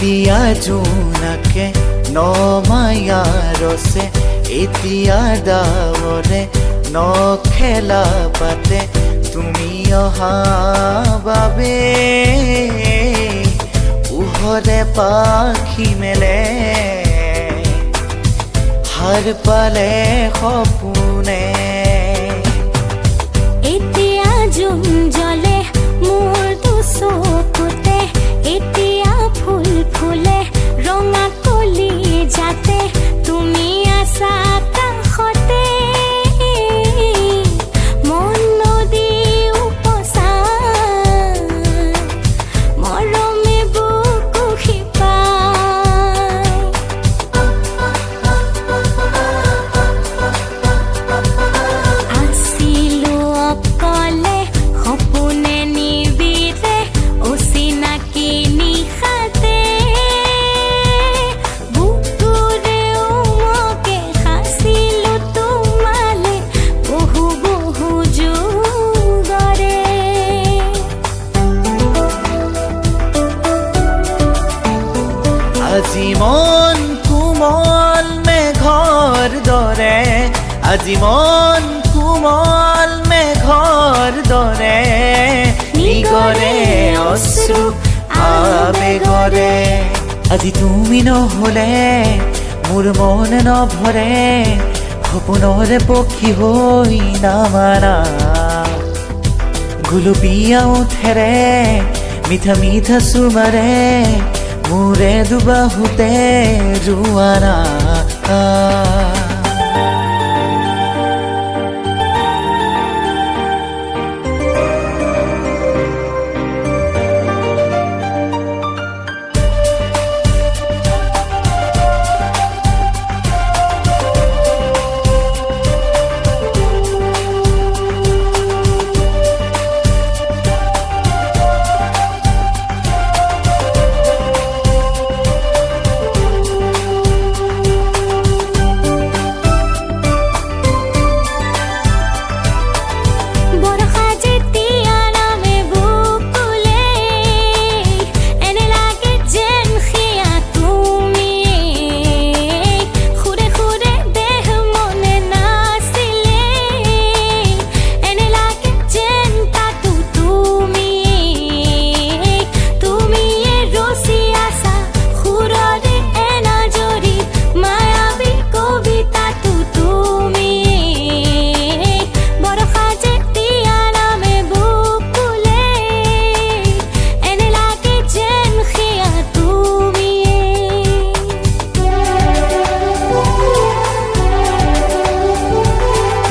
এতিয়া জোনাকে নমায়া ৰছে এতিয়া ডাৱৰে নখেলা পাতে তুমি অহা বাবে পোহৰে পাখি মেলে হাৰ পালে সপোনে এতিয়া জোন জ্বলে মোৰ চকুতে এতিয়া ফুল ফুলে ৰঙা কলি যাতে তুমি আছা কাষতে মন নদী উপচাই মৰমে বুকু শিপাই আছিলো অকলে সপোনে নিবিৰে অচিনাকি নিশাতে বুকুৰে উমকে সাঁচিলো তোমালে বহু বহু যুগৰে আজি মন কোমল মেঘৰ দৰে আজি মন কোমল মেঘৰ দৰে নিগৰে অশ্ৰু আবেগৰে আজি তুমি নহলে মোৰ মন নভৰে সপোনৰে পক্ষী হৈ নামাৰা গুলপীয়া ওঠেৰে মিঠা মিঠা চুমাৰে মোৰে দুবাহুতে জোৱাৰা বৰষা যেতিয়া নামে বুকুলে এনে লাগে যেন সেয়া তুমিয়েই সুৰে সুৰে দেহ মনে নাছিলে এনে লাগে যেন তাতো তুমিয়ে ৰচি আছা সুৰৰে এনাজৰি মায়াবী কবিতাতো তুমিয়েই বৰষা যেতিয়া নামে বুকুলে এনে লাগে যেন সেয়া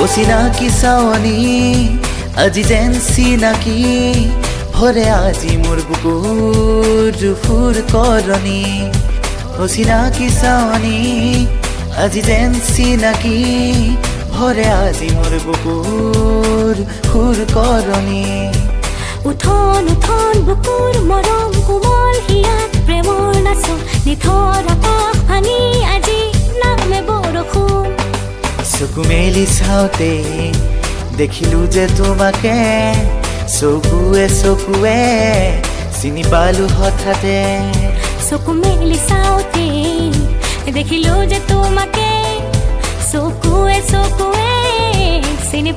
অচিনাকি চাৱনী আজি যেন চিনাকি ভৰে আজি মোৰ বুকুৰ সুৰ কৰণী অচিনাকি চাৱনী আজি যেন চিনাকি ভৰে আজি মোৰ বুকুৰ সুৰ কৰণী উঠন উঠন বুকুৰ মৰম কোমল হিয়াত প্ৰেমৰ নাচন নিথৰ আকাশ ভাঙি আজি নামে বৰষুণ চকু মেলি চাওঁতে দেখিলো যে তোমাকে চকুৱে চকুৱে চিনি পালো হঠাতে চকু মেলি চাওঁতে দেখিলো যে তোমাকে চকুৱে চকুৱে চিনি